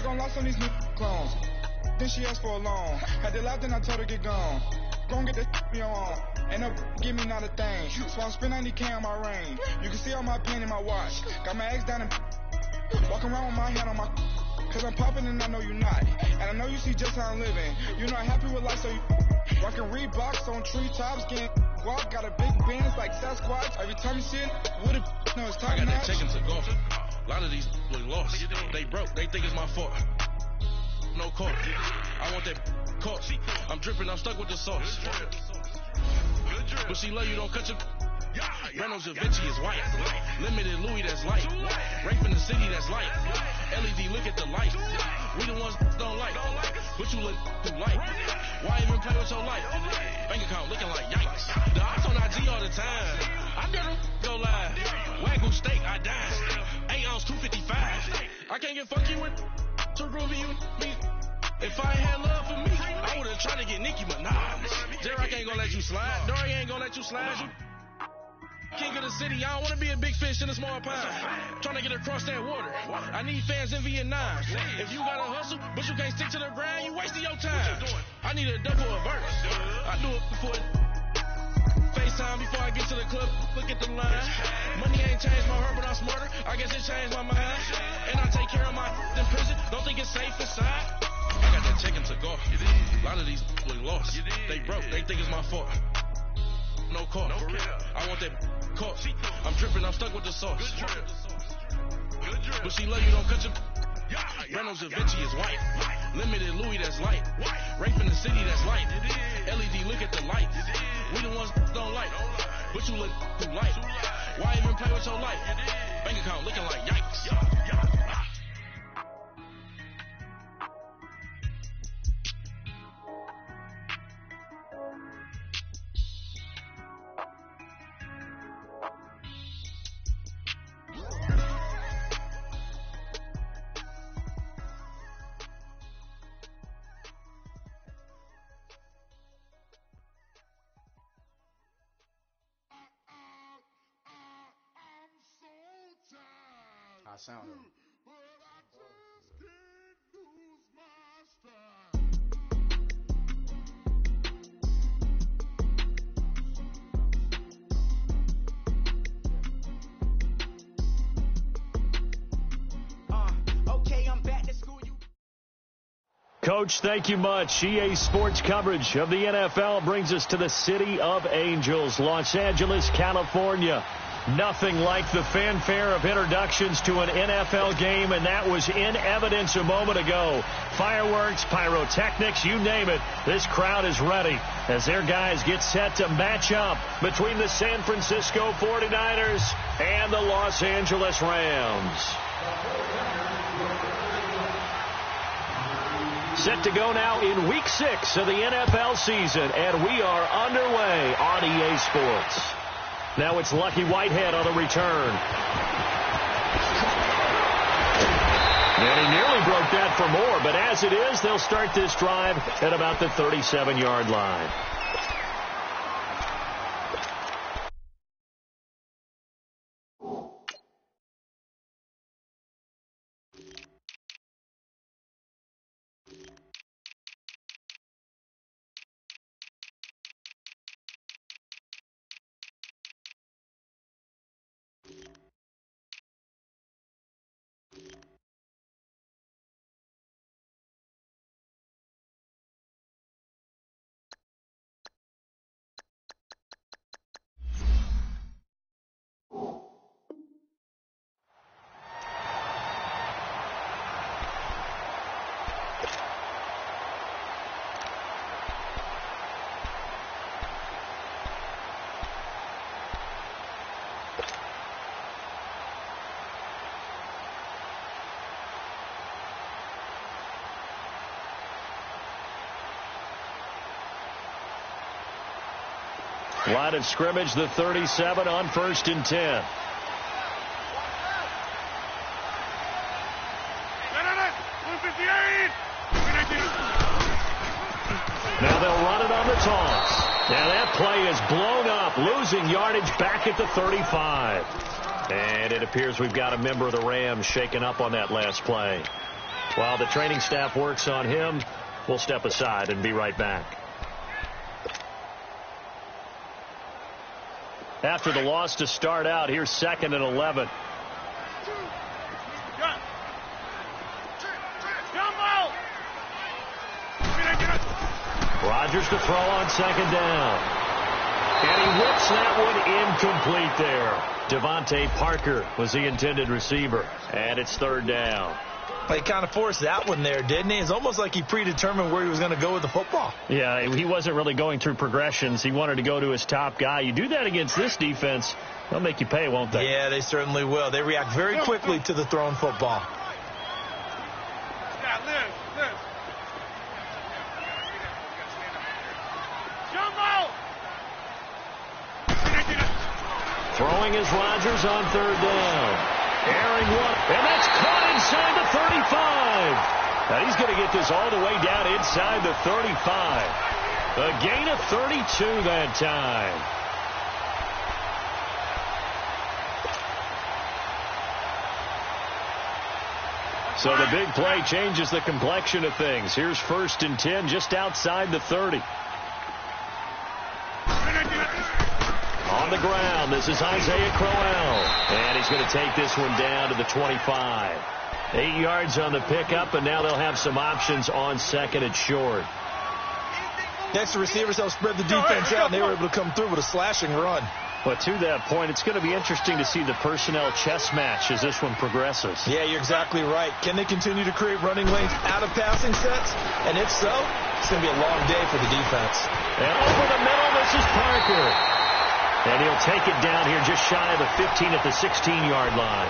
gon' lost on these new clones. Then she asked for a loan. Had to laugh, then I told her get gone. Gon' get that me on. And up, give me not a thing. So I'm spend 90K on my range. You can see all my pain in my watch. Got my ex down and walking around with my hand on my. Cause I'm popping and I know you not. And I know you see just how I'm living. You're not happy with life, so you rockin' Reeboks on treetops, getting walk. Got a big Benz like Sasquatch. Every time you see it, with a no, it's time. I got that chicken to golf. A lot of these look lost. They broke. They think it's my fault. No call. I want that caught. I'm dripping. I'm stuck with the sauce. But she love you. Don't cut your. Reynolds Hbville is white. Limited Louis, that's light. Rape in the city, that's light. LED, look at the light. We the ones don't like. But you look too light. Why even play with your life? Bank account looking like yikes. The ops on IG all the time. I got them go live. Wagyu steak, I die. 8 ounce, 255. I can't get funky with too groovy you me. If I ain't had love for me, I would've tried to get Nicki Minaj. J-Rock ain't gonna let you slide. Dory ain't gonna let you slide. You king of the city, I don't want to be a big fish in a small pond. Trying to get across that water. I need fans in Vietnam. If you gotta hustle, but you can't stick to the grind, you wasting your time. I need a double a verse. I do it before FaceTime before I get to the club. Look at the line. Money ain't changed my heart, but I'm smarter. I guess it changed my mind. And I take care of my in prison. Don't think it's safe inside. I got that chicken to golf. A lot of these look lost. They broke. They think it's my fault. No call. I want that caught. I'm dripping, I'm stuck with the sauce. But she love you, don't cut your. Reynolds Hbville is white. Limited Louis, that's light. Rape in the city, that's light. LED, look at the light. We the ones don't like. But you look too light. Why even play with your life? Bank account looking like yikes. I sound it. Coach, thank you much. EA Sports coverage of the NFL brings us to the City of Angels, Los Angeles, California. Nothing like the fanfare of introductions to an NFL game, and that was in evidence a moment ago. Fireworks, pyrotechnics, you name it. This crowd is ready as their guys get set to match up between the San Francisco 49ers and the Los Angeles Rams. Set to go now in Week 6 of the NFL season, and we are underway on EA Sports. Now it's Lucky Whitehead on the return. And he nearly broke that for more, but as it is, they'll start this drive at about the 37-yard line. Line of scrimmage, the 37 on 1st and 10. Now they'll run it on the toss. Now that play is blown up, losing yardage back at the 35. And it appears we've got a member of the Rams shaken up on that last play. While the training staff works on him, we'll step aside and be right back. After the loss to start out, here's 2nd and 11. Rodgers to throw on 2nd down. And he whips that one incomplete there. Devontae Parker was the intended receiver. And it's 3rd down. He kind of forced that one there, didn't he? It's almost like he predetermined where he was going to go with the football. Yeah, he wasn't really going through progressions. He wanted to go to his top guy. You do that against this defense, they'll make you pay, won't they? Yeah, they certainly will. They react very quickly to the thrown football. Throwing is Rodgers on 3rd down. Airing one, and that's caught inside the 35. Now he's going to get this all the way down inside the 35. A gain of 32 that time. So the big play changes the complexion of things. Here's 1st and 10 just outside the 30. On the ground, this is Isaiah Crowell. And he's going to take this one down to the 25. 8 yards on the pickup, and now they'll have some options on 2nd and short. Next, the receivers help spread the defense out, and they were able to come through with a slashing run. But to that point, it's going to be interesting to see the personnel chess match as this one progresses. Yeah, you're exactly right. Can they continue to create running lanes out of passing sets? And if so, it's going to be a long day for the defense. And over the middle, this is Parker. And he'll take it down here just shy of the 15 at the 16-yard line.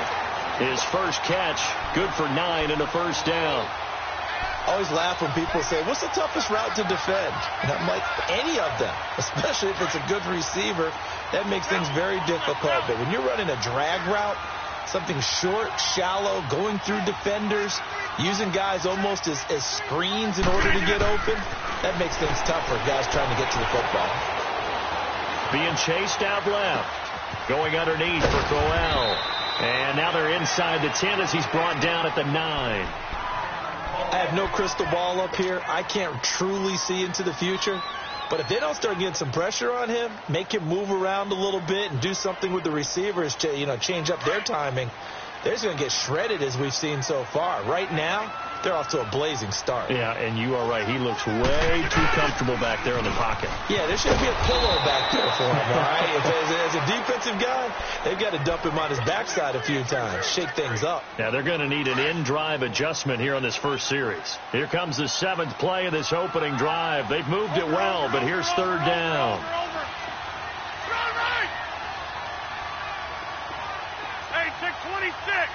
His first catch, good for 9 and a 1st down. I always laugh when people say, what's the toughest route to defend? And I'm like, any of them, especially if it's a good receiver. That makes things very difficult. But when you're running a drag route, something short, shallow, going through defenders, using guys almost as screens in order to get open, that makes things tough for guys trying to get to the football. Being chased out left. Going underneath for Crowell. And now they're inside the 10 as he's brought down at the 9. I have no crystal ball up here. I can't truly see into the future. But if they don't start getting some pressure on him, make him move around a little bit and do something with the receivers to, change up their timing, they're just going to get shredded as we've seen so far. Right now, they're off to a blazing start. Yeah, and you are right. He looks way too comfortable back there in the pocket. Yeah, there should be a pillow back there for him, all right? As a defensive guy, they've got to dump him on his backside a few times, shake things up. Now, they're going to need an in-drive adjustment here on this first series. Here comes the 7th play of this opening drive. They've moved it well, but here's 3rd down. Hey, 626.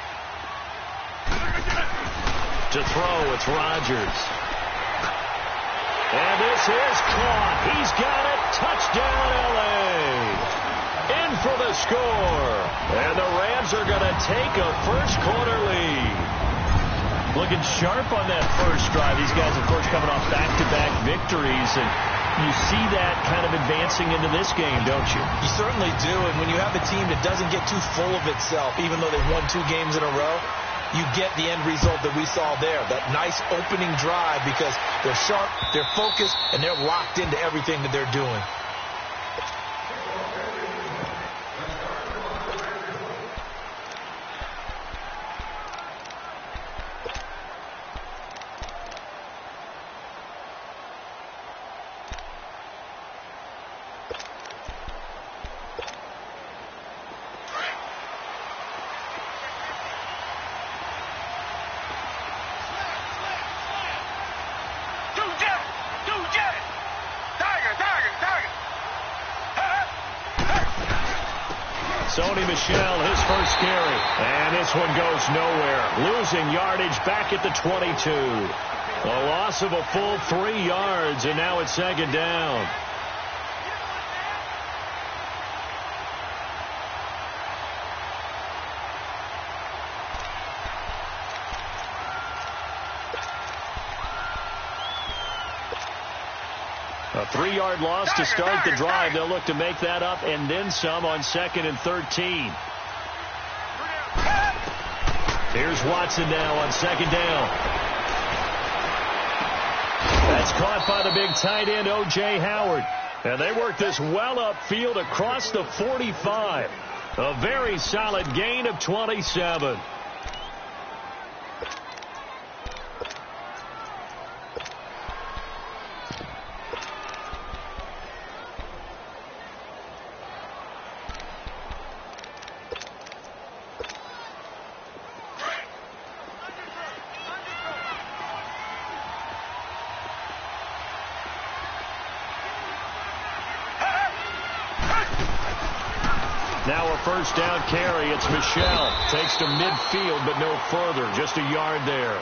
To throw, it's Rodgers. And this is caught. He's got it. Touchdown, L.A. In for the score. And the Rams are going to take a first-quarter lead. Looking sharp on that first drive. These guys, of course, coming off back-to-back victories. And you see that kind of advancing into this game, don't you? You certainly do. And when you have a team that doesn't get too full of itself, even though they've won 2 games in a row, you get the end result that we saw there, that nice opening drive, because they're sharp, they're focused, and they're locked into everything that they're doing. Sony Michel, his first carry. And this one goes nowhere. Losing yardage back at the 22. A loss of a full 3 yards, and now it's 2nd down. A 3-yard loss to start the drive. They'll look to make that up and then some on 2nd and 13. Here's Watson now on 2nd down. That's caught by the big tight end, O.J. Howard. And they work this well upfield across the 45. A very solid gain of 27. Now a first down carry. It's Michel. Takes to midfield, but no further. Just a yard there.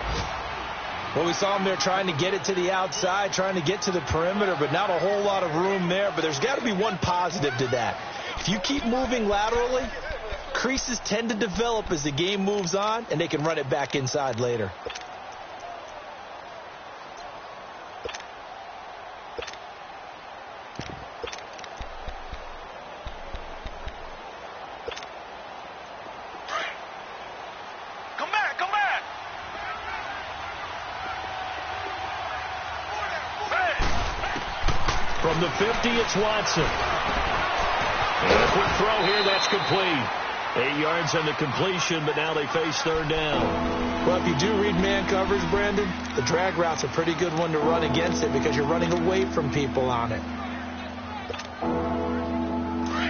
Well, we saw him there trying to get it to the outside, trying to get to the perimeter, but not a whole lot of room there. But there's got to be one positive to that. If you keep moving laterally, creases tend to develop as the game moves on, and they can run it back inside later. From the 50, it's Watson. And a quick throw here, that's complete. 8 yards on the completion, but now they face third down. Well, if you do read man coverage, Brandon, the drag route's a pretty good one to run against it because you're running away from people on it.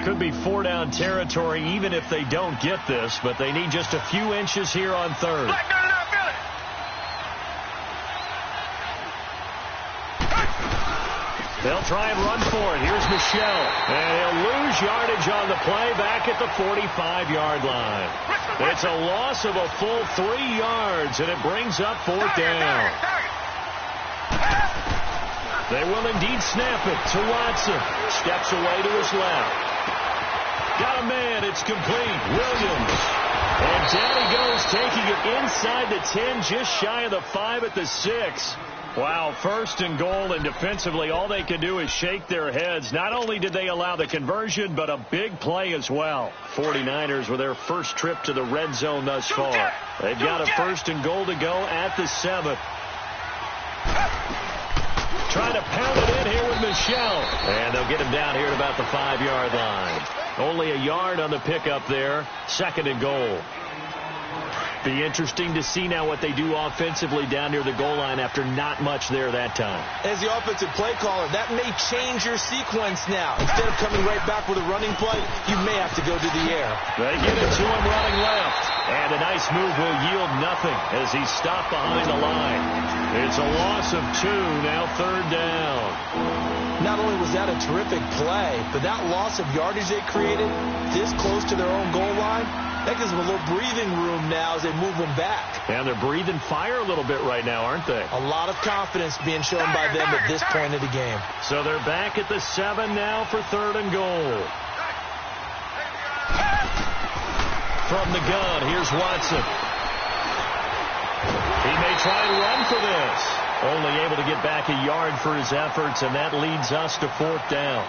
Could be 4-down territory even if they don't get this, but they need just a few inches here on third. They'll try and run for it. Here's Michel. And he'll lose yardage on the play back at the 45-yard line. It's a loss of a full 3 yards, and it brings up fourth down. They will indeed snap it to Watson. Steps away to his left. Got a man. It's complete. Williams. And down he goes, taking it inside the 10, just shy of the 5 at the 6. Wow, first and goal, and defensively all they can do is shake their heads. Not only did they allow the conversion, but a big play as well. 49ers with their first trip to the red zone thus far. They've got a first and goal to go at the 7. Trying to pound it in here with Michel. And they'll get him down here at about the 5-yard line. Only a yard on the pickup there. Second and goal. Be interesting to see now what they do offensively down near the goal line after not much there that time. As the offensive play caller, that may change your sequence now. Instead of coming right back with a running play, you may have to go to the air. They give it to him running left. And a nice move will yield nothing as he's stopped behind the line. It's a loss of 2, now third down. Not only was that a terrific play, but that loss of yardage they created this close to their own goal line, that gives them a little breathing room now as they move them back. And they're breathing fire a little bit right now, aren't they? A lot of confidence being shown by them at this point of the game. So they're back at the 7 now for third and goal. From the gun, here's Watson. He may try and run for this. Only able to get back a yard for his efforts, and that leads us to fourth down.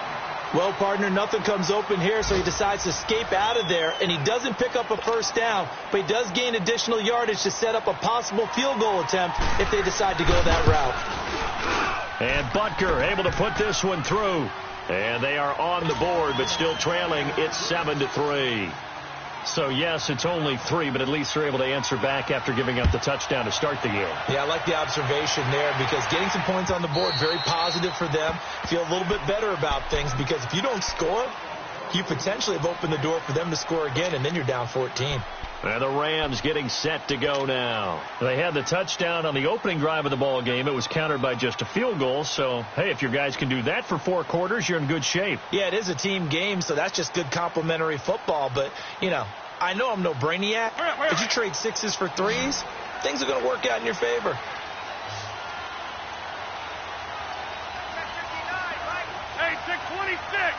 Well, partner, nothing comes open here, so he decides to escape out of there, and he doesn't pick up a first down, but he does gain additional yardage to set up a possible field goal attempt if they decide to go that route. And Butker able to put this one through. And they are on the board, but still trailing. It's 7-3. So, yes, it's only 3, but at least they're able to answer back after giving up the touchdown to start the game. Yeah, I like the observation there because getting some points on the board, very positive for them. Feel a little bit better about things because if you don't score, you potentially have opened the door for them to score again, and then you're down 14. And the Rams getting set to go now. They had the touchdown on the opening drive of the ball game. It was countered by just a field goal. So, hey, if your guys can do that for 4 quarters, you're in good shape. Yeah, it is a team game, so that's just good complimentary football. But, you know, I know I'm no brainiac. If you trade 6s for 3s, things are going to work out in your favor. Hey, 626.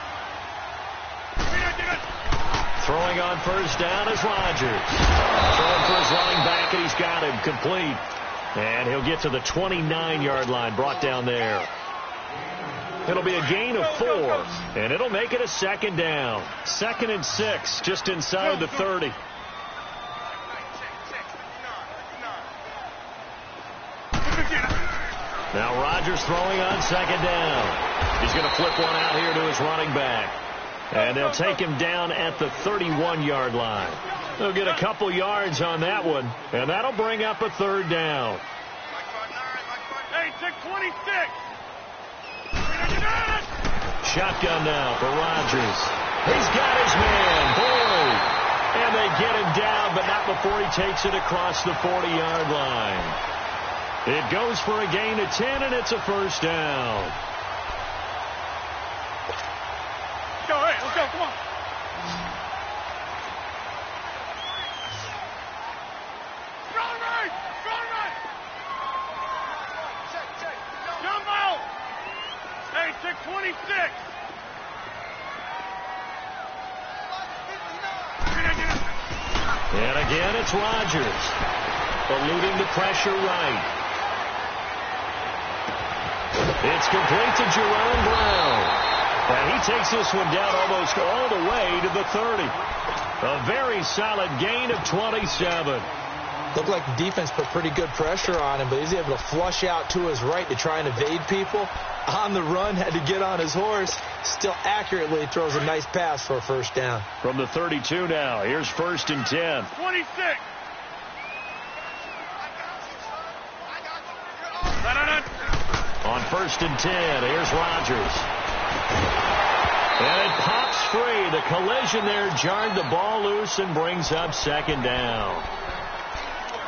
Throwing on first down is Rodgers. Throwing for his running back, and he's got him complete. And he'll get to the 29-yard line, brought down there. It'll be a gain of 4, and it'll make it a second down. 2nd and 6, just inside the 30. Now Rodgers throwing on second down. He's going to flip one out here to his running back. And they'll take him down at the 31-yard line. They'll get a couple yards on that one, and that'll bring up a third down. Hey, 626. Shotgun now for Rodgers. He's got his man. Boyd. And they get him down, but not before he takes it across the 40-yard line. It goes for a gain of 10, and it's a first down. Let's go, hey, let's go, come on. Strong right, strong right. Jump out. Hey, 626. And again, it's Rodgers. Eluding the pressure right. It's complete to Jerome Brown. And he takes this one down almost all the way to the 30. A very solid gain of 27. Looked like the defense put pretty good pressure on him, but he's able to flush out to his right to try and evade people. On the run, had to get on his horse. Still accurately throws a nice pass for a first down. From the 32 now, here's 1st and 10. 26. On 1st and 10, here's Rodgers. And it pops free. The collision there jarred the ball loose and brings up second down.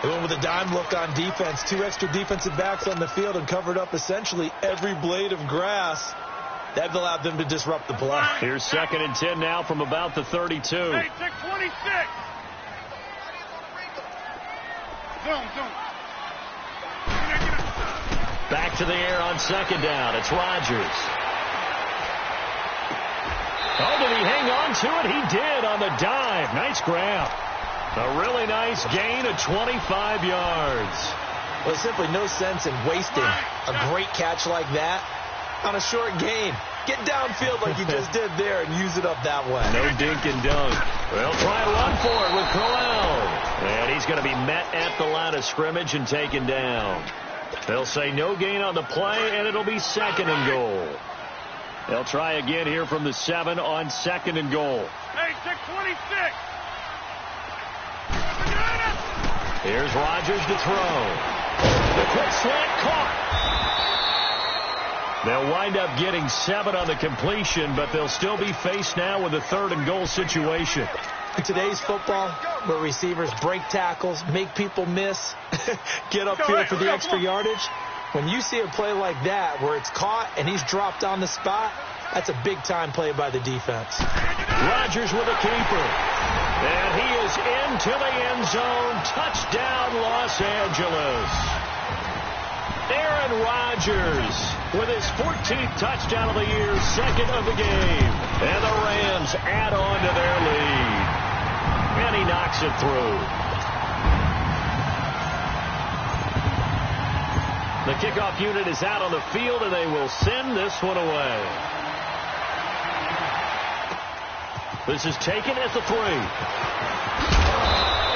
They went with a dime look on defense. 2 extra defensive backs on the field and covered up essentially every blade of grass. That allowed them to disrupt the play. Here's 2nd and 10 now from about the 32. Hey, 626. Zoom. Back to the air on 2nd down. It's Rodgers. Oh, did he hang on to it? He did on the dive. Nice grab. A really nice gain of 25 yards. Well, there's simply no sense in wasting a great catch like that on a short gain. Get downfield like you just did there and use it up that way. No dink and dunk. They'll try a run for it with Crowell. And he's going to be met at the line of scrimmage and taken down. They'll say no gain on the play, and it'll be 2nd and goal. They'll try again here from the 7 on 2nd and goal. Hey, 626. Here's Rodgers to throw. The quick slant caught. They'll wind up getting 7 on the completion, but they'll still be faced now with a 3rd and goal situation. In today's football, where receivers break tackles, make people miss, get upfield for the extra yardage, when you see a play like that where it's caught and he's dropped on the spot, that's a big-time play by the defense. Rodgers with a keeper. And he is into the end zone. Touchdown, Los Angeles. Aaron Rodgers with his 14th touchdown of the year, 2nd of the game. And the Rams add on to their lead. And he knocks it through. The kickoff unit is out on the field, and they will send this one away. This is taken at the 3.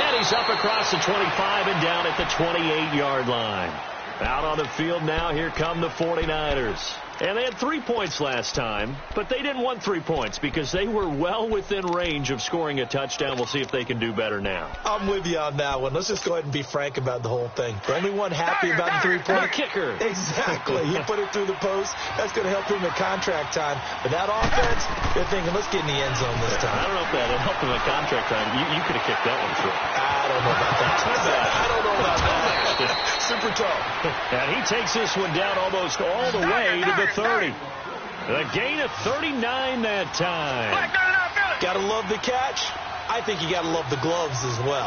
And he's up across the 25 and down at the 28-yard line. Out on the field now, here come the 49ers. And they had 3 points last time, but they didn't want 3 points because they were well within range of scoring a touchdown. We'll see if they can do better now. I'm with you on that one. Let's just go ahead and be frank about the whole thing. The only one happy about the 3-point kicker. Exactly. He put it through the post. That's going to help him at contract time. But that offense, they're thinking, let's get in the end zone this time. I don't know if that helped him at contract time. You could have kicked that one through. I don't know about that. I don't know about that. Super tall. And he takes this one down almost all the way to the 30. The gain of 39 that time. Gotta love the catch. I think you gotta love the gloves as well.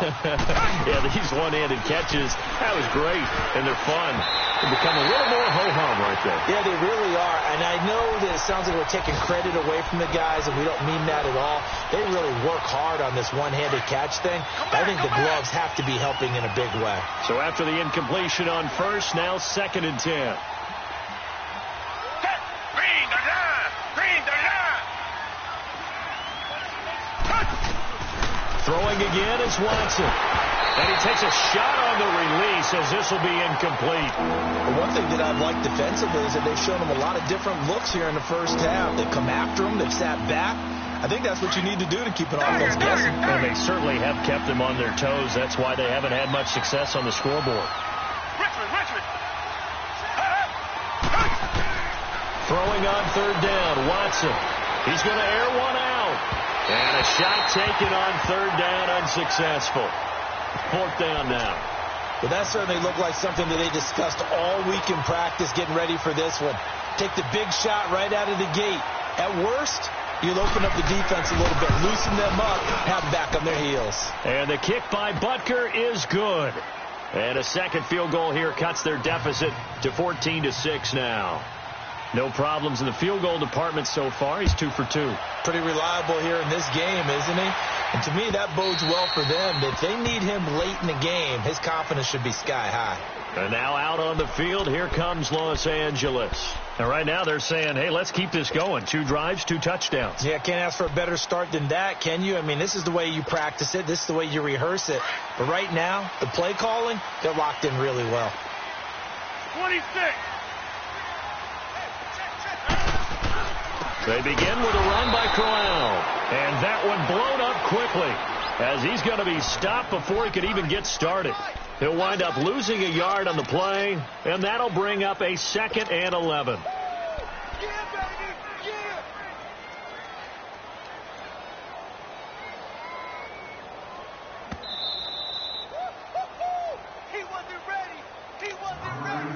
Yeah, these one-handed catches, that was great, and they're fun. They become a little more ho-hum right there. Yeah, they really are, and I know that it sounds like we're taking credit away from the guys, and we don't mean that at all. They really work hard on this one-handed catch thing. I think the gloves have to be helping in a big way. So after the incompletion on 1st, now 2nd and 10. Throwing again is Watson. And he takes a shot on the release as this will be incomplete. The one thing that I've liked defensively is that they've shown him a lot of different looks here in the first half. They've come after him. They've sat back. I think that's what you need to do to keep an offense guessing. And they certainly have kept them on their toes. That's why they haven't had much success on the scoreboard. Richmond. Throwing on third down, Watson. He's going to air one out. And a shot taken on third down, unsuccessful. Fourth down now. But that certainly looked like something that they discussed all week in practice getting ready for this one. Take the big shot right out of the gate. At worst, you'll open up the defense a little bit, loosen them up, have them back on their heels. And the kick by Butker is good. And a second field goal here cuts their deficit to 14-6 now. No problems in the field goal department so far. He's 2 for 2. Pretty reliable here in this game, isn't he? And to me, that bodes well for them. If they need him late in the game, his confidence should be sky high. And now out on the field, here comes Los Angeles. And right now they're saying, hey, let's keep this going. 2 drives, 2 touchdowns. Yeah, can't ask for a better start than that, can you? I mean, this is the way you practice it. This is the way you rehearse it. But right now, the play calling, they're locked in really well. 26. They begin with a run by Corral. And that one blown up quickly as he's going to be stopped before he could even get started. He'll wind up losing a yard on the play, and that'll bring up a 2nd and 11. He wasn't ready. He wasn't ready.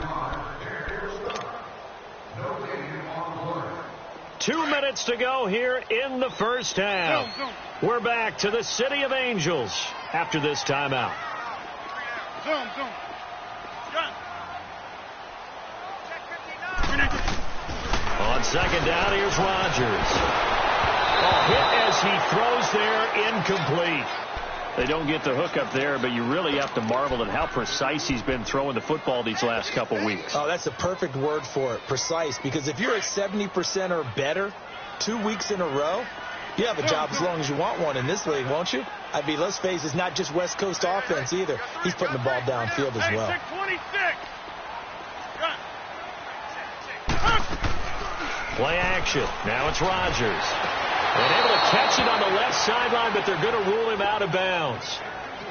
2 minutes to go here in the first half. We're back to the City of Angels after this timeout. Zoom. On second down, here's Rodgers. Hit as he throws there, incomplete. They don't get the hook up there, but you really have to marvel at how precise he's been throwing the football these last couple weeks. Oh, that's a perfect word for it, precise. Because if you're at 70% or better 2 weeks in a row, you have a job as long as you want one in this league, won't you? I mean, let's face it, it's not just West Coast offense either. He's putting the ball downfield as well. 626. Play action. Now it's Rodgers. And able to catch it on the left sideline, but they're going to rule him out of bounds.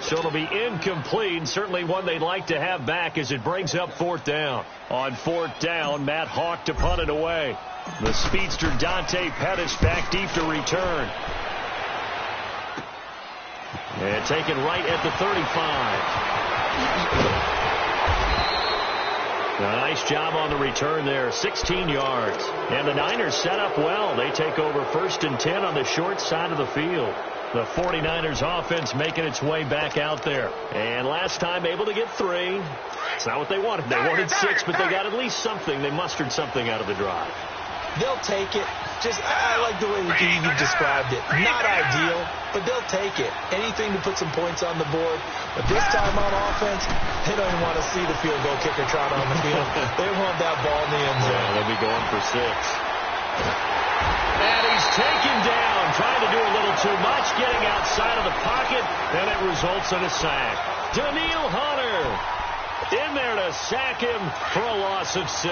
So it'll be incomplete, and certainly one they'd like to have back as it brings up 4th down. On 4th down, Matt Hawk to punt it away. The speedster Dante Pettis back deep to return. And taken right at the 35. A nice job on the return there, 16 yards. And the Niners set up well. They take over 1st and 10 on the short side of the field. The 49ers offense making its way back out there. And last time able to get 3. It's not what they wanted. They wanted 6, but they got at least something. They mustered something out of the drive. They'll take it. I like the way you described it. Not ideal, but they'll take it. Anything to put some points on the board. But this time on offense, they don't even want to see the field goal kicker trot on the field. They want that ball in the end zone. Yeah, they'll be going for 6. And he's taken down, trying to do a little too much, getting outside of the pocket, and it results in a sack. Daniil Hunter in there to sack him for a loss of 6.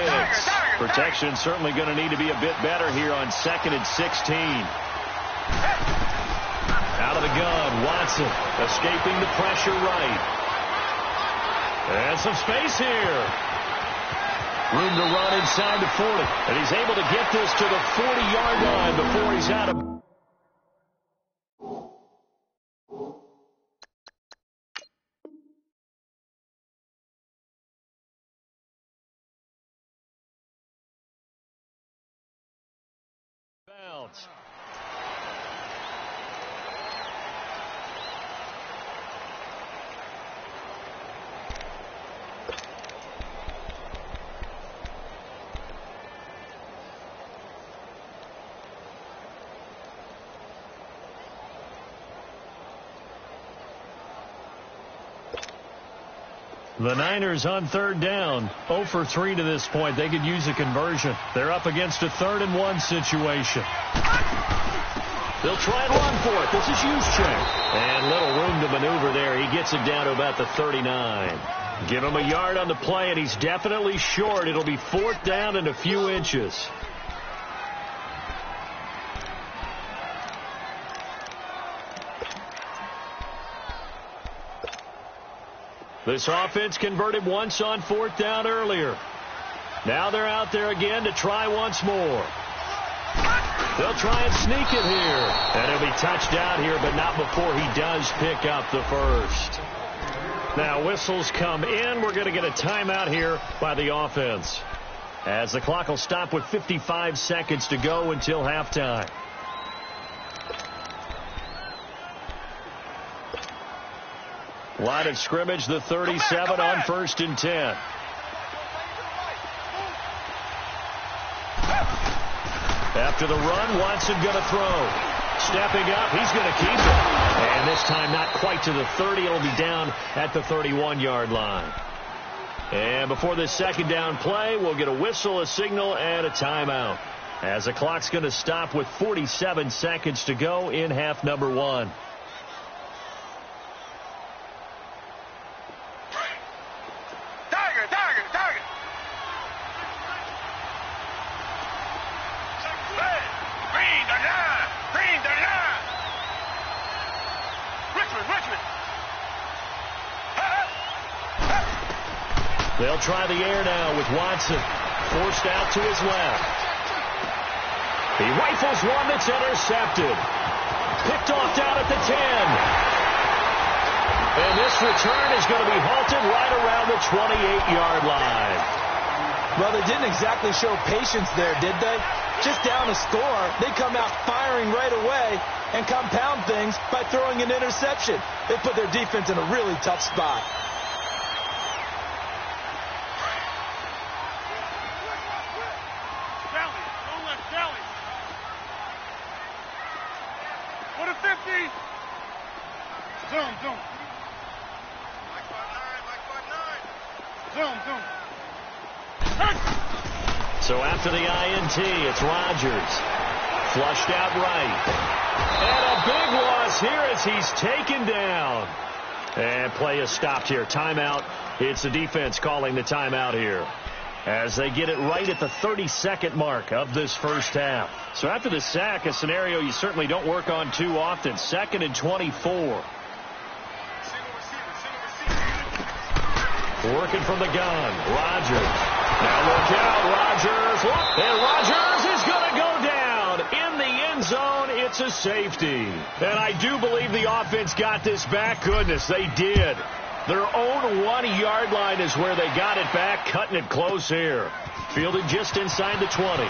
Protection certainly going to need to be a bit better here on 2nd and 16. Out of the gun, Watson escaping the pressure right. And some space here. Room to run inside the 40. And he's able to get this to the 40-yard line before he's out of bounds. The Niners on 3rd down, 0 for 3 to this point. They could use a conversion. They're up against a 3rd and 1 situation. They'll try and run for it. This is Juszczyk. And little room to maneuver there. He gets it down to about the 39. Give him a yard on the play, and he's definitely short. It'll be 4th down and a few inches. This offense converted once on 4th down earlier. Now they're out there again to try once more. They'll try and sneak it here. And he'll be touched out here, but not before he does pick up the first. Now whistles come in. We're going to get a timeout here by the offense, as the clock will stop with 55 seconds to go until halftime. Line of scrimmage, the 37 on 1st and 10. After the run, Watson going to throw. Stepping up, he's going to keep it. And this time not quite to the 30. It'll be down at the 31-yard line. And before this 2nd down play, we'll get a whistle, a signal, and a timeout, as the clock's going to stop with 47 seconds to go in half number 1. They'll try the air now with Watson. Forced out to his left. He rifles one that's intercepted. Picked off down at the 10. And this return is going to be halted right around the 28-yard line. Well, they didn't exactly show patience there, did they? Just down a score, they come out firing right away and compound things by throwing an interception. They put their defense in a really tough spot. So after the INT, it's Rodgers. Flushed out right. And a big loss here as he's taken down. And play is stopped here. Timeout. It's the defense calling the timeout here, as they get it right at the 32nd mark of this first half. So after the sack, a scenario you certainly don't work on too often. 2nd and 24. Working from the gun. Rodgers. Now look out, Rodgers. And Rodgers is going to go down in the end zone. It's a safety. And I do believe the offense got this back. Goodness, they did. Their own 1-yard line is where they got it back, cutting it close here. Fielded just inside the 20.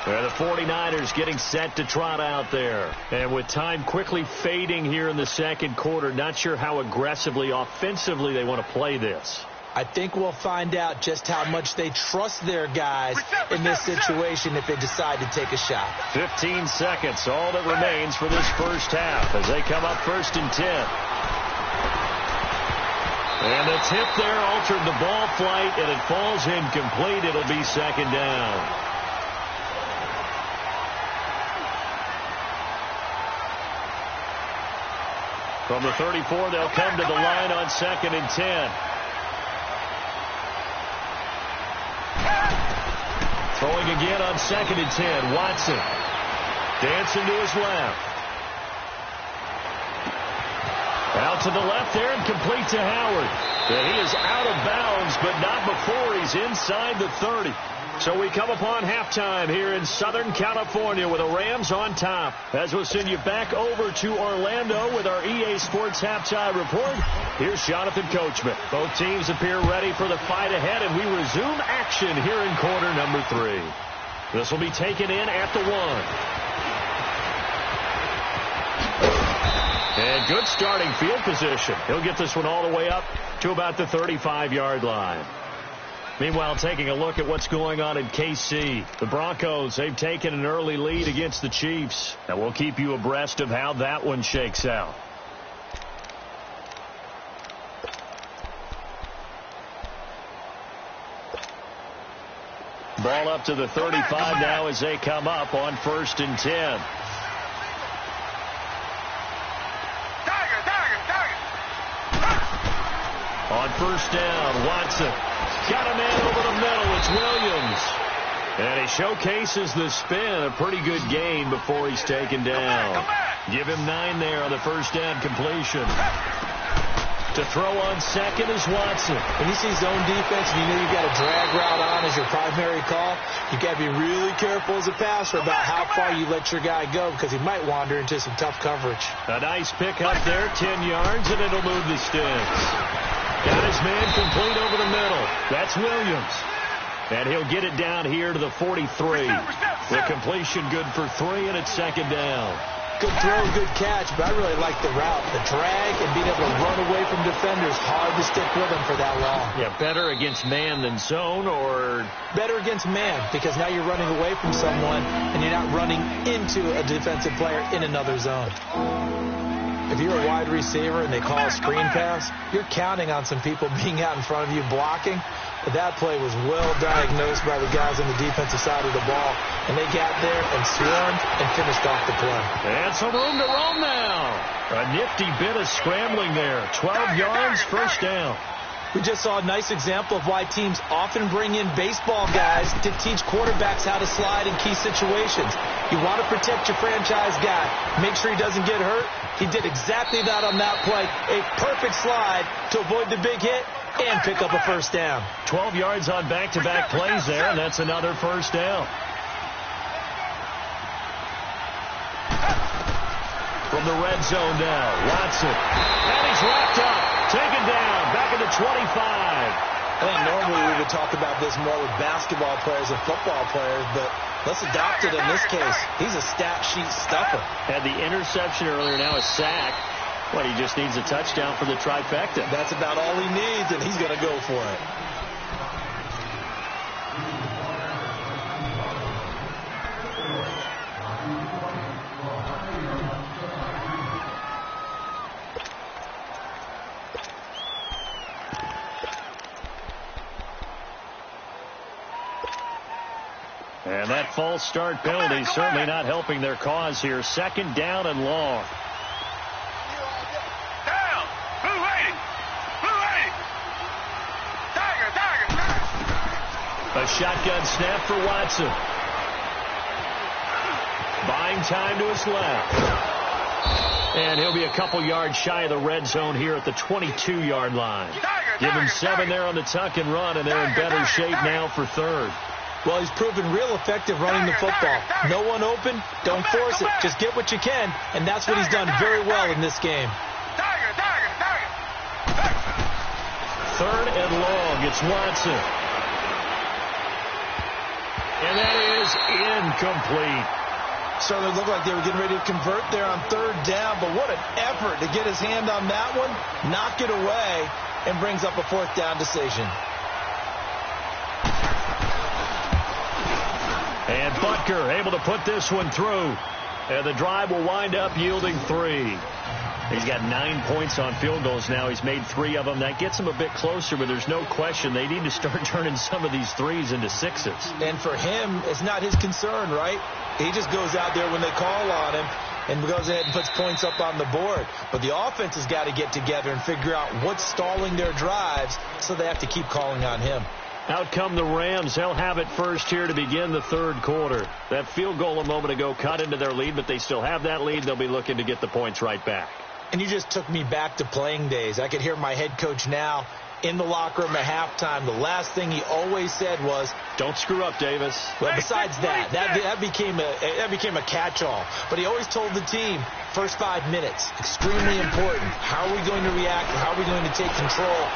And the 49ers getting set to trot out there. And with time quickly fading here in the second quarter, not sure how aggressively, offensively they want to play this. I think we'll find out just how much they trust their guys in this situation if they decide to take a shot. 15 seconds, all that remains for this first half as they come up 1st and 10. And the tip there altered the ball flight, and it falls incomplete. It'll be 2nd down. From the 34, they'll come to the line on 2nd and 10. Throwing again on 2nd and 10. Watson dancing to his left. Out to the left there and complete to Howard. And he is out of bounds, but not before he's inside the 30. So we come upon halftime here in Southern California with the Rams on top, as we'll send you back over to Orlando with our EA Sports Halftime Report. Here's Jonathan Coachman. Both teams appear ready for the fight ahead, and we resume action here in quarter number 3. This will be taken in at the 1. And good starting field position. He'll get this one all the way up to about the 35-yard line. Meanwhile, taking a look at what's going on in KC. The Broncos, they've taken an early lead against the Chiefs. And we'll keep you abreast of how that one shakes out. Ball up to the 35 now as they come up on 1st and 10. On 1st down, Watson got a man over the middle. It's Williams. And he showcases the spin. A pretty good gain before he's taken down. Give him 9 there on the 1st down completion. To throw on 2nd is Watson. When you see zone defense and you know you've got a drag route on as your primary call, you got to be really careful as a passer about how far you let your guy go because he might wander into some tough coverage. A nice pick up there, 10 yards, and it'll move the sticks. Got his man complete over the middle. That's Williams. And he'll get it down here to the 43. The completion good for 3, and it's 2nd down. Good throw, good catch, but I really like the route. The drag and being able to run away from defenders, hard to stick with them for that long. Yeah, better against man than zone, or? Better against man, because now you're running away from someone, and you're not running into a defensive player in another zone. If you're a wide receiver and they call a screen pass, you're counting on some people being out in front of you blocking. But that play was well diagnosed by the guys on the defensive side of the ball. And they got there and swarmed and finished off the play. And some room to roam now. A nifty bit of scrambling there. 12 yards, 1st down. We just saw a nice example of why teams often bring in baseball guys to teach quarterbacks how to slide in key situations. You want to protect your franchise guy. Make sure he doesn't get hurt. He did exactly that on that play. A perfect slide to avoid the big hit and pick up a 1st down. 12 yards on back-to-back plays there, and that's another 1st down. From the red zone now, Watson. And he's wrapped up. Taken down. Back at the 25. I think normally we would talk about this more with basketball players and football players, but let's adopt it in this case. He's a stat sheet stuffer. Had the interception earlier, now a sack. Well, he just needs a touchdown for the trifecta. That's about all he needs, and he's going to go for it. And that false start penalty certainly not helping their cause here. 2nd down and long. Down. Blue 80. Blue 80. Tiger. A shotgun snap for Watson. Buying time to his left. And he'll be a couple yards shy of the red zone here at the 22-yard line. Give him 7 there on the tuck and run, and they're in better shape now for 3rd. Well, he's proven real effective running the football. No one open, don't force it. Just get what you can, and that's what he's done very well in this game. 3rd and long. It's Watson. And that is incomplete. Certainly looked like they were getting ready to convert there on 3rd down, but what an effort to get his hand on that one, knock it away, and brings up a 4th down decision. And Butker able to put this one through. And the drive will wind up yielding 3. He's got 9 points on field goals now. He's made 3 of them. That gets him a bit closer, but there's no question they need to start turning some of these 3s into 6s. And for him, it's not his concern, right? He just goes out there when they call on him and goes ahead and puts points up on the board. But the offense has got to get together and figure out what's stalling their drives, so they have to keep calling on him. Out come the Rams. They'll have it first here to begin the 3rd quarter. That field goal a moment ago cut into their lead, but they still have that lead. They'll be looking to get the points right back. And you just took me back to playing days. I could hear my head coach now in the locker room at halftime. The last thing he always said was, "Don't screw up, Davis." Well, besides that became a catch-all. But he always told the team, first 5 minutes, extremely important. How are we going to react? How are we going to take control?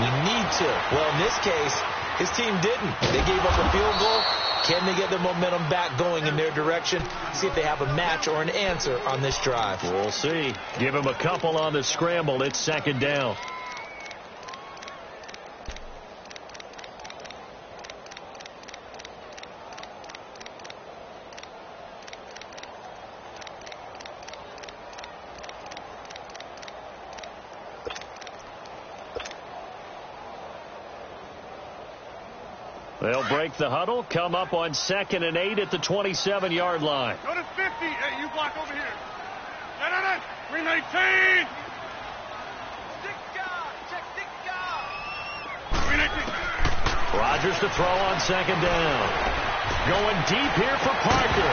We need to. Well, in this case, his team didn't. They gave up a field goal. Can they get their momentum back going in their direction? See if they have a match or an answer on this drive. We'll see. Give him a couple on the scramble. It's 2nd down. They'll break the huddle, come up on 2nd and 8 at the 27-yard line. Go to 50. Hey, you block over here. No. 319. Rodgers to throw on 2nd down. Going deep here for Parker.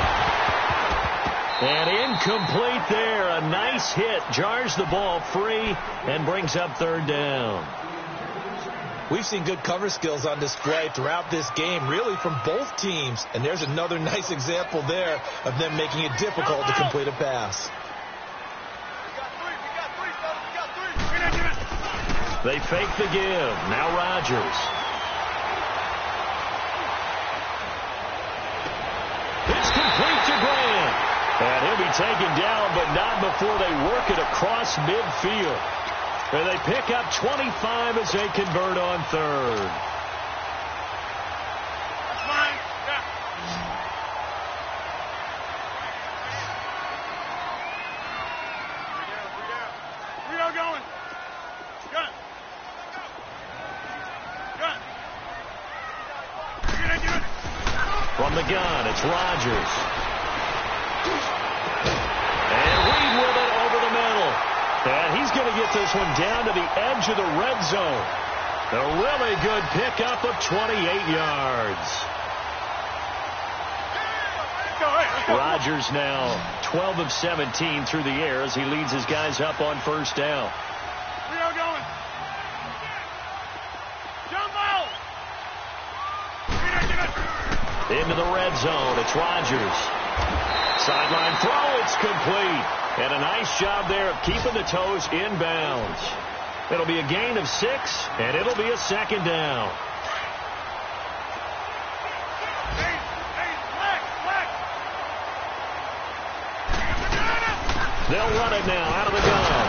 And incomplete there. A nice hit. Jars the ball free and brings up 3rd down. We've seen good cover skills on display throughout this game, really from both teams. And there's another nice example there of them making it difficult to complete a pass. They fake the give. Now Rodgers. It's complete to Grant. And he'll be taken down, but not before they work it across midfield. And they pick up 25 as they convert on 3rd. That's mine. Yeah. Three down. Going. Gun. From the gun, it's Rodgers. And Reed with it over the middle. And he's going to get this one down to the edge of the red zone. A really good pickup of 28 yards. Rodgers now 12 of 17 through the air as he leads his guys up on 1st down. Going. Jumbo. Into the red zone. It's Rodgers. Sideline throw. It's complete. And a nice job there of keeping the toes inbounds. It'll be a gain of 6, and it'll be a 2nd down. They'll run it now out of the gun.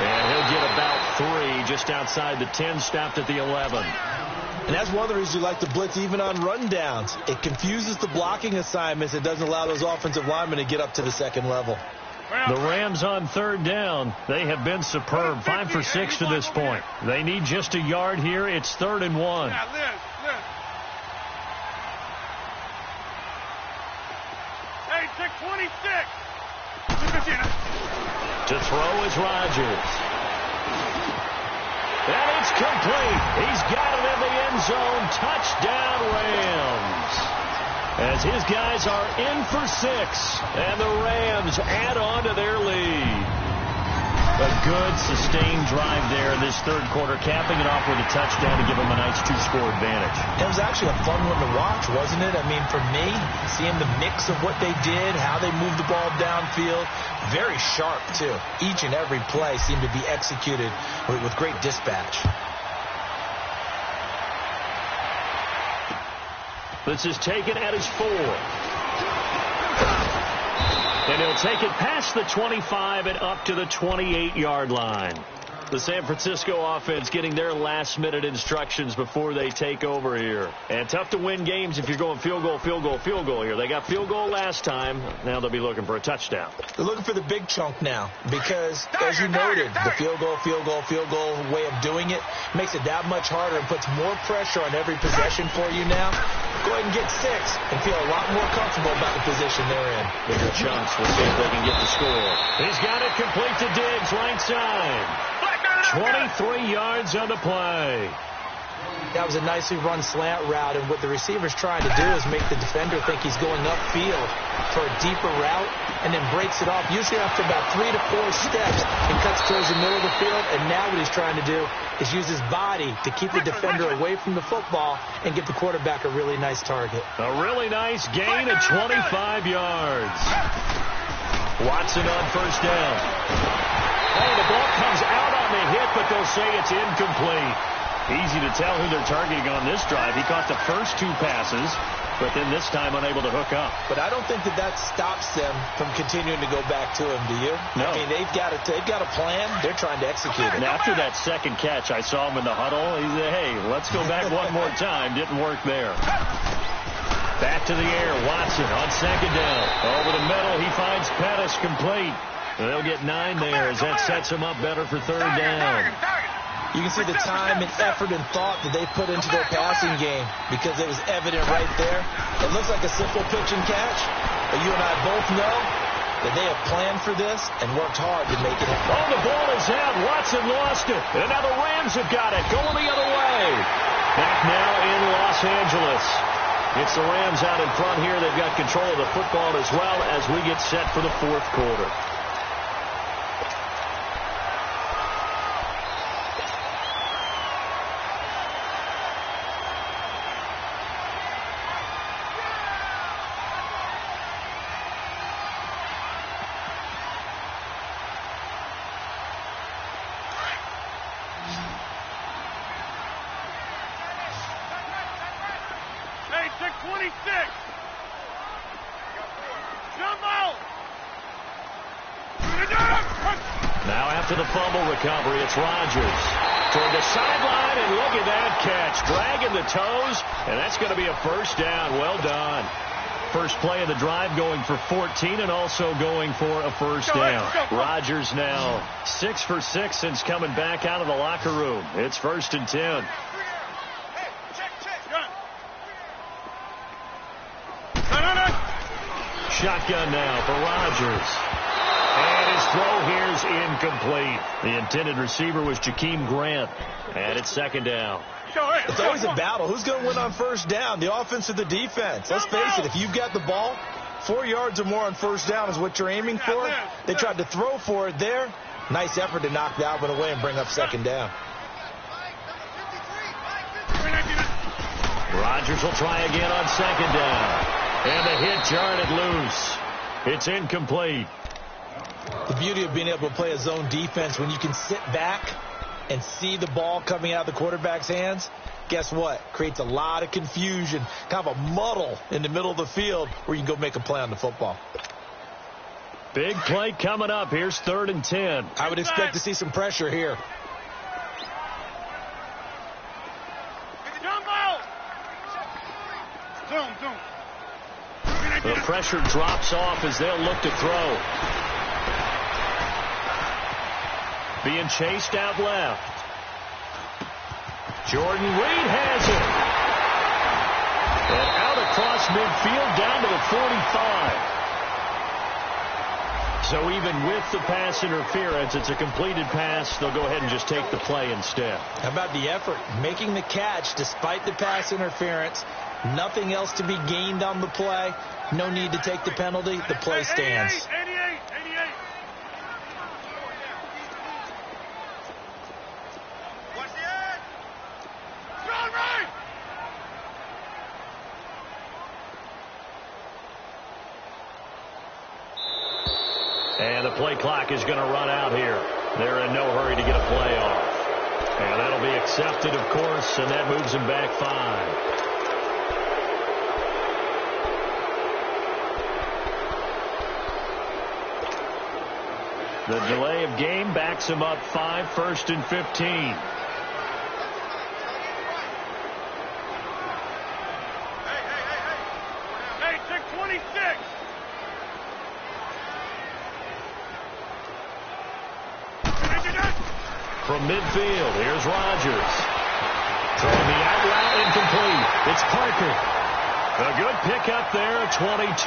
And he'll get about 3 just outside the 10, stopped at the 11. And that's one of the reasons you like to blitz even on rundowns. It confuses the blocking assignments. It doesn't allow those offensive linemen to get up to the 2nd level. The Rams on 3rd down. They have been superb. 5 for 6 to this point. They need just a yard here. It's 3rd and 1. Yeah, Liz. Hey, 626. To throw is Rodgers. And it's complete. He's got it in the end zone. Touchdown, Rams. As his guys are in for 6. And the Rams add on to their lead. A good, sustained drive there in this 3rd quarter, capping it off with a touchdown to give them a nice 2-score advantage. It was actually a fun one to watch, wasn't it? I mean, for me, seeing the mix of what they did, how they moved the ball downfield, very sharp, too. Each and every play seemed to be executed with great dispatch. This is taken at his 4. And he'll take it past the 25 and up to the 28-yard line. The San Francisco offense getting their last-minute instructions before they take over here. And tough to win games if you're going field goal here. They got field goal last time. Now they'll be looking for a touchdown. They're looking for the big chunk now because, as you noted, the field goal way of doing it makes it that much harder and puts more pressure on every possession for you now. Go ahead and get 6 and feel a lot more comfortable about the position they're in. Bigger chunks. We'll see if they can get the score. He's got it complete to Diggs, right side. 23 yards on the play. That was a nicely run slant route, and what the receiver's trying to do is make the defender think he's going upfield for a deeper route and then breaks it off, usually after about 3 to 4 steps, and cuts towards the middle of the field. And now what he's trying to do is use his body to keep the defender away from the football and give the quarterback a really nice target. A really nice gain of 25 yards. Watson on 1st down. Oh, the ball comes out on the hit, but they'll say it's incomplete. Easy to tell who they're targeting on this drive. He caught the first 2 passes, but then this time unable to hook up. But I don't think that stops them from continuing to go back to him, do you? No. I mean, they've got a plan. They're trying to execute it. And after that second catch, I saw him in the huddle. He said, hey, let's go back one more time. Didn't work there. Back to the air. Watson on 2nd down. Over the middle, he finds Pettis complete. They'll get 9 there as that sets him up better for 3rd down. You can see the time and effort and thought that they put into their passing game because it was evident right there. It looks like a simple pitch and catch, but you and I both know that they have planned for this and worked hard to make it happen. Oh, the ball is out. Watson lost it. And now the Rams have got it. Going the other way. Back now in Los Angeles. It's the Rams out in front here. They've got control of the football as well as we get set for the fourth quarter. Now after the fumble recovery, it's Rodgers toward the sideline, and look at that catch. Dragging the toes, and that's going to be a first down. Well done. First play of the drive going for 14 and also going for a first down. Rodgers now 6 for 6 since coming back out of the locker room. It's 1st and 10. Shotgun now for Rodgers. And his throw here is incomplete. The intended receiver was Jakeem Grant. And it's 2nd down. It's always a battle. Who's going to win on first down, the offense or the defense? Let's face it, if you've got the ball, 4 yards or more on first down is what you're aiming for. They tried to throw for it there. Nice effort to knock that one away and bring up 2nd down. Rodgers will try again on 2nd down. And the hit jarred loose. It's incomplete. The beauty of being able to play a zone defense when you can sit back and see the ball coming out of the quarterback's hands, guess what? Creates a lot of confusion, kind of a muddle in the middle of the field where you can go make a play on the football. Big play coming up. Here's 3rd and 10. I would expect to see some pressure here. The pressure drops off as they'll look to throw. Being chased out left. Jordan Reed has it. And out across midfield down to the 45. So even with the pass interference, it's a completed pass. They'll go ahead and just take the play instead. How about the effort? Making the catch despite the pass interference. Nothing else to be gained on the play. No need to take the penalty. The play stands. 88. Watch the edge. Run right. And the play clock is going to run out here. They're in no hurry to get a play off. And that'll be accepted, of course, and that moves them back 5. The delay of game backs him up 5, 1st and 15. Hey, check 26. From midfield, here's Rodgers. Throwing the out route incomplete. It's Parker. A good pickup there at 22.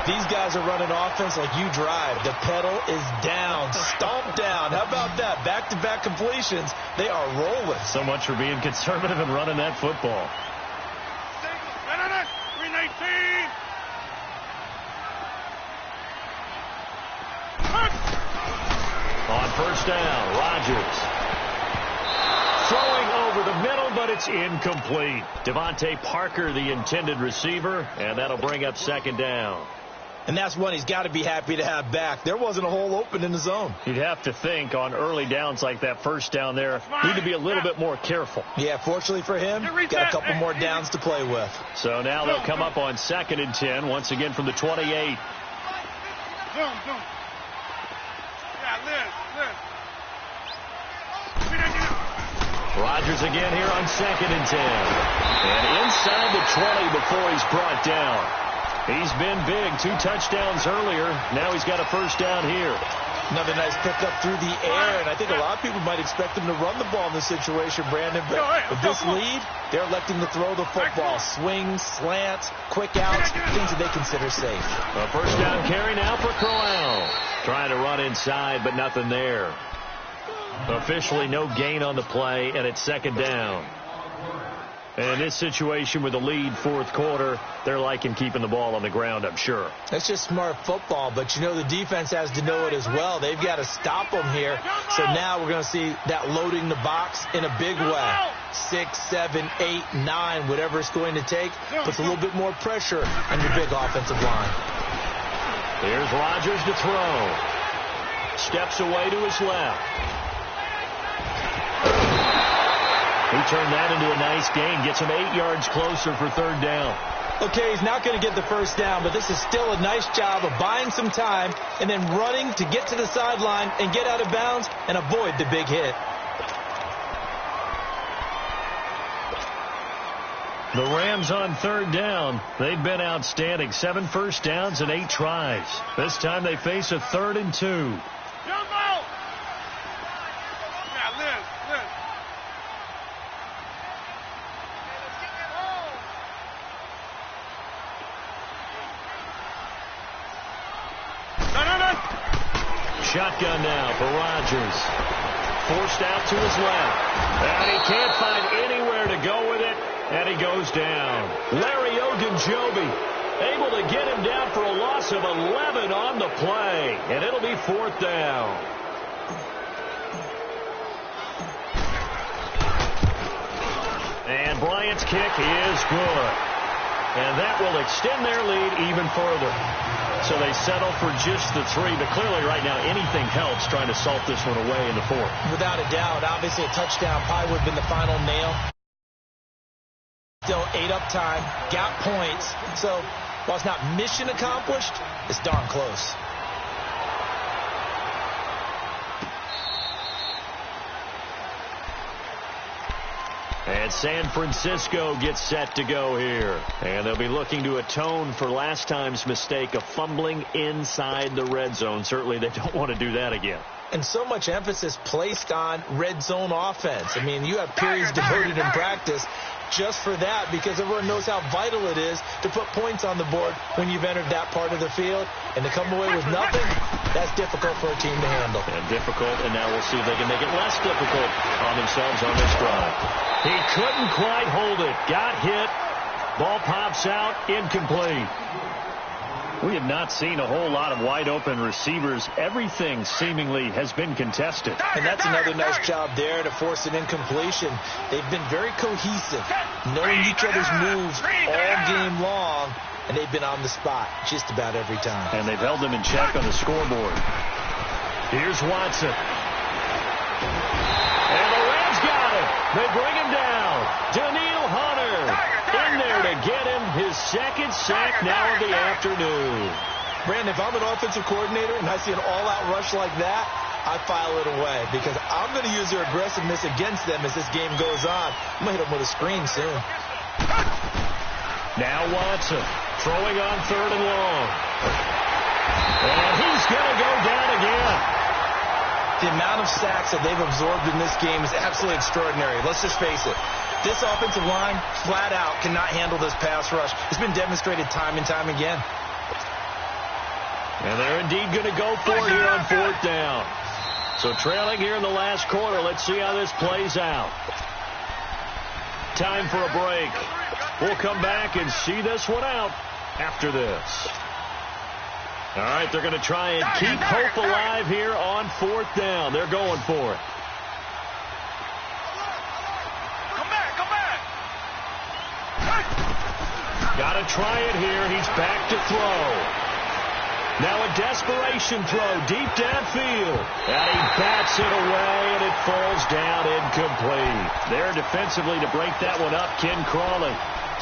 These guys are running offense like you drive. The pedal is down, stomped down. How about that? Back-to-back completions. They are rolling. So much for being conservative and running that football. 319. On first down, Rodgers. Throwing over the middle, but it's incomplete. Devontae Parker, the intended receiver, and that'll bring up 2nd down. And that's one he's got to be happy to have back. There wasn't a hole open in the zone. You'd have to think on early downs like that first down there, need to be a little bit more careful. Yeah, fortunately for him, got a couple more downs to play with. So now they'll come up on 2nd and 10, once again from the 28. Zoom. Yeah, live. Rodgers again here on 2nd and 10. And inside the 20 before he's brought down. He's been big. 2 touchdowns earlier. Now he's got a first down here. Another nice pickup through the air, and I think a lot of people might expect them to run the ball in this situation, Brandon, but with this lead, they're electing to throw the football. Swings, slants, quick outs, things that they consider safe. A first down carry now for Corral. Trying to run inside, but nothing there. Officially no gain on the play, and it's second down. And in this situation with the lead fourth quarter, they're liking keeping the ball on the ground, I'm sure. That's just smart football, but you know the defense has to know it as well. They've got to stop them here. So now we're going to see that loading the box in a big way. 6, 7, 8, 9, whatever it's going to take, puts a little bit more pressure on your big offensive line. Here's Rodgers to throw. Steps away to his left. He turned that into a nice gain. Gets him 8 yards closer for third down. Okay, he's not going to get the first down, but this is still a nice job of buying some time and then running to get to the sideline and get out of bounds and avoid the big hit. The Rams on third down. They've been outstanding. 7 first downs and 8 tries. This time they face a 3rd and 2. Shotgun now for Rodgers. Forced out to his left. And he can't find anywhere to go with it. And he goes down. Larry Ogunjobi able to get him down for a loss of 11 on the play. And it'll be 4th down. And Bryant's kick is good. And that will extend their lead even further. So they settle for just the 3. But clearly right now anything helps trying to salt this one away in the 4th. Without a doubt, obviously a touchdown probably would have been the final nail. Still ate up time, got points. So while it's not mission accomplished, it's darn close. And San Francisco gets set to go here. And they'll be looking to atone for last time's mistake of fumbling inside the red zone. Certainly they don't want to do that again. And so much emphasis placed on red zone offense. I mean, you have periods devoted in practice just for that because everyone knows how vital it is to put points on the board when you've entered that part of the field. And to come away with nothing, that's difficult for a team to handle. And difficult, and now we'll see if they can make it less difficult on themselves on this drive. He couldn't quite hold it. Got hit. Ball pops out. Incomplete. We have not seen a whole lot of wide-open receivers. Everything seemingly has been contested. And that's another nice job there to force an incompletion. They've been very cohesive, knowing each other's moves all game long, and they've been on the spot just about every time. And they've held them in check on the scoreboard. Here's Watson. And the Rams got him. They bring him down. Daniil Hunter in there to get him his second sack now of the afternoon. Brandon, if I'm an offensive coordinator and I see an all-out rush like that, I file it away because I'm going to use their aggressiveness against them as this game goes on. I'm going to hit them with a screen soon. Now Watson throwing on 3rd and long. And he's going to go down again. The amount of sacks that they've absorbed in this game is absolutely extraordinary. Let's just face it. This offensive line, flat out, cannot handle this pass rush. It's been demonstrated time and time again. And they're indeed going to go for it here on 4th down. So trailing here in the last quarter. Let's see how this plays out. Time for a break. We'll come back and see this one out after this. All right, they're going to try and keep hope alive here on 4th down. They're going for it. Come back. Got to try it here. He's back to throw. Now a desperation throw deep downfield. And he bats it away, and it falls down incomplete. There defensively to break that one up, Ken Crawley.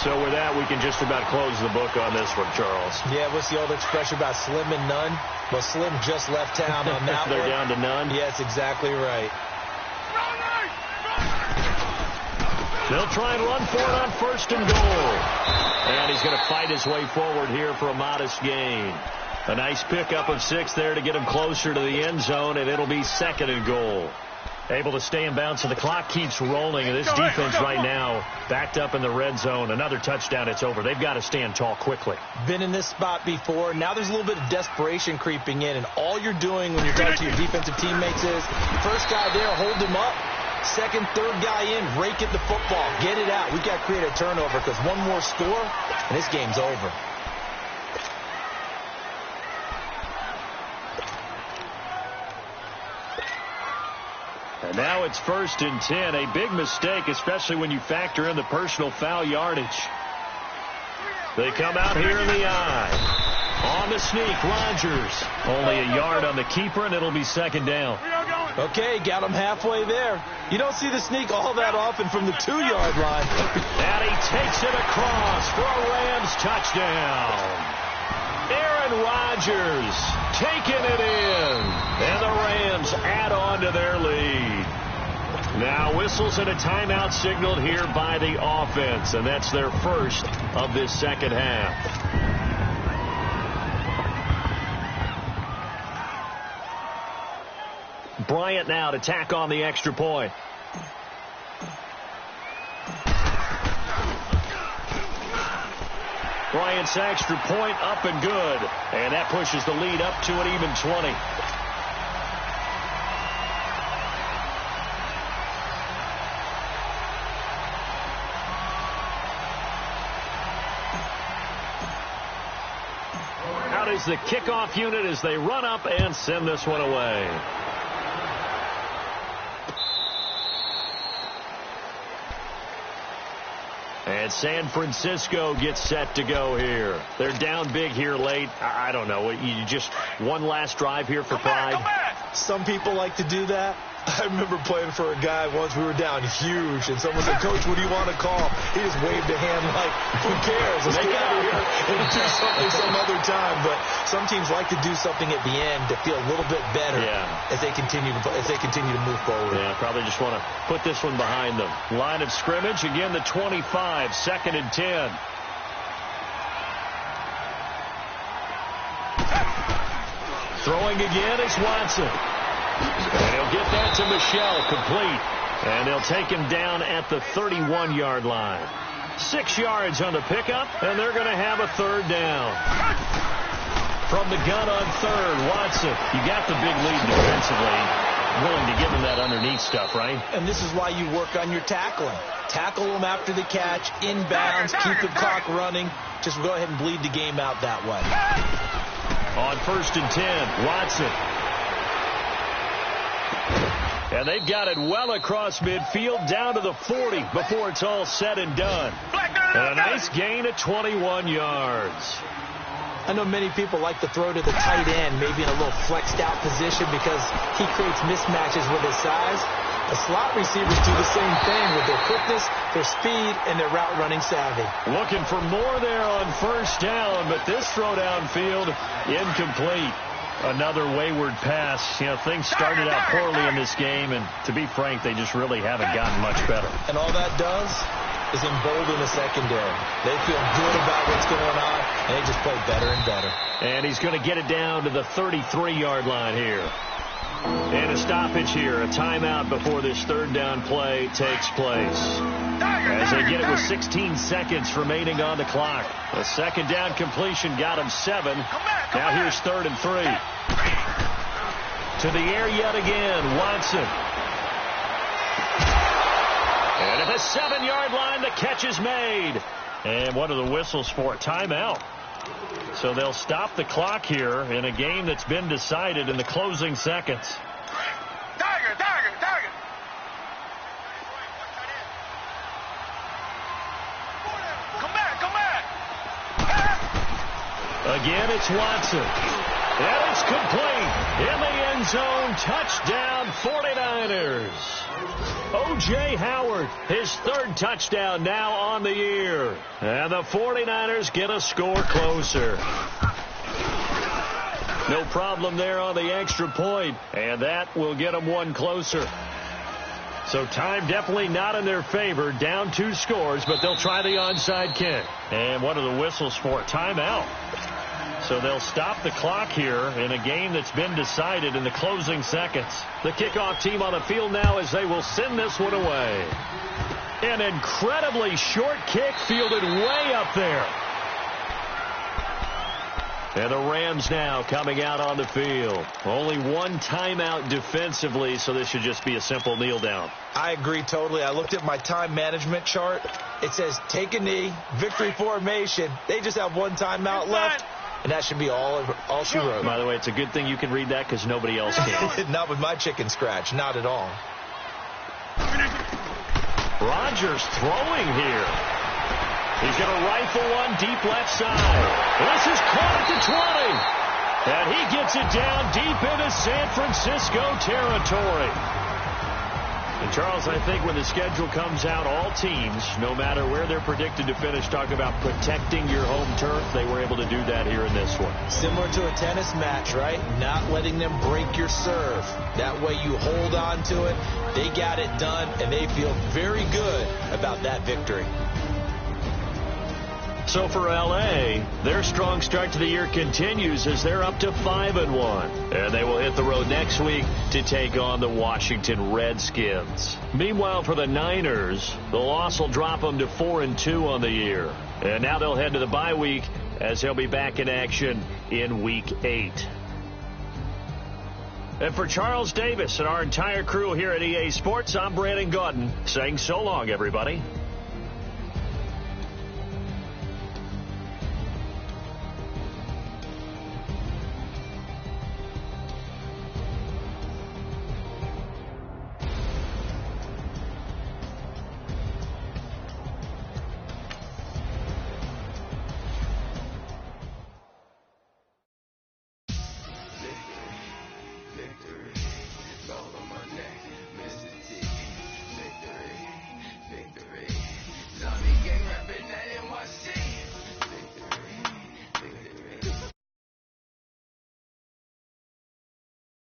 So with that, we can just about close the book on this one, Charles. Yeah, what's the old expression about slim and none? Well, Slim just left town on that They're one. down to none? Yes, exactly right. They'll try and run for it on 1st and goal. And he's going to fight his way forward here for a modest gain. A nice pickup of 6 there to get him closer to the end zone, and it'll be 2nd and goal. Able to stay in bounds, so the clock keeps rolling, and this defense right now backed up in the red zone. Another touchdown, it's over. They've got to stand tall quickly. Been in this spot before. Now there's a little bit of desperation creeping in, and all you're doing when you're talking to your defensive teammates is, first guy there, hold him up. Second, third guy in, rake at the football. Get it out. We've got to create a turnover because one more score, and this game's over. And now it's 1st and 10. A big mistake, especially when you factor in the personal foul yardage. They come out here in the eye. On the sneak, Rodgers. Only a yard on the keeper, and it'll be 2nd down. Okay, got him halfway there. You don't see the sneak all that often from the 2-yard line. And he takes it across for a Rams touchdown. Aaron Rodgers taking it in. And the Rams add on to their lead. Now whistles and a timeout signaled here by the offense. And that's their first of this second half. Bryant now to tack on the extra point. Bryant's extra point up and good. And that pushes the lead up to an even 20. Out is the kickoff unit as they run up and send this one away. And San Francisco gets set to go here. They're down big here late. I don't know. You just one last drive here for pride. Some people like to do that. I remember playing for a guy once. We were down huge, and someone said, "Coach, what do you want to call?" He just waved a hand like, "Who cares? Let's get out of here and do something some other time." But some teams like to do something at the end to feel a little bit better as they continue to move forward. Yeah, probably just want to put this one behind them. Line of scrimmage again, the 25, 2nd and 10. Throwing again is Watson. And he'll get that to Michelle, complete. And they'll take him down at the 31-yard line. 6 yards on the pickup, and they're going to have a 3rd down. From the gun on 3rd, Watson. You got the big lead defensively. Willing to give him that underneath stuff, right? And this is why you work on your tackling. Tackle him after the catch, inbounds, keep the clock running. Just go ahead and bleed the game out that way. On 1st and 10, Watson. And they've got it well across midfield down to the 40 before it's all said and done. And a nice gain of 21 yards. I know many people like to throw to the tight end, maybe in a little flexed out position because he creates mismatches with his size. The slot receivers do the same thing with their quickness, their speed, and their route running savvy. Looking for more there on 1st down, but this throw downfield incomplete. Another wayward pass. You know, things started out poorly in this game, and to be frank, they just really haven't gotten much better. And all that does is embolden the secondary. They feel good about what's going on, and they just play better and better. And he's going to get it down to the 33-yard line here. And a stoppage here, a timeout before this 3rd down play takes place. As they get it with 16 seconds remaining on the clock. A 2nd down completion got him 7. Now here's 3rd and 3. To the air yet again, Watson. And at the 7-yard line, the catch is made. And what are the whistles for? Timeout. So they'll stop the clock here in a game that's been decided in the closing seconds. Tiger. Come back. Again, it's Watson. And it's complete. In the end zone, touchdown 49ers. O.J. Howard, his 3rd touchdown now on the year. And the 49ers get a score closer. No problem there on the extra point, and that will get them one closer. So time definitely not in their favor. Down 2 scores, but they'll try the onside kick. And what are the whistles for? Timeout. So they'll stop the clock here in a game that's been decided in the closing seconds. The kickoff team on the field now as they will send this one away. An incredibly short kick fielded way up there. And the Rams now coming out on the field. Only one timeout defensively, so this should just be a simple kneel down. I agree totally. I looked at my time management chart. It says take a knee, victory formation. They just have one timeout left, and that should be all she wrote. By the way, it's a good thing you can read that because nobody else can. Not with my chicken scratch. Not at all. Rodgers throwing here. He's going to rifle one deep left side. This is caught at the 20. And he gets it down deep into San Francisco territory. And Charles, I think when the schedule comes out, all teams, no matter where they're predicted to finish, talk about protecting your home turf. They were able to do that here in this one. Similar to a tennis match, right? Not letting them break your serve. That way you hold on to it. They got it done, and they feel very good about that victory. So for L.A., their strong start to the year continues as they're up to 5-1. And they will hit the road next week to take on the Washington Redskins. Meanwhile, for the Niners, the loss will drop them to 4-2 on the year. And now they'll head to the bye week as they'll be back in action in Week 8. And for Charles Davis and our entire crew here at EA Sports, I'm Brandon Gaudin saying so long, everybody.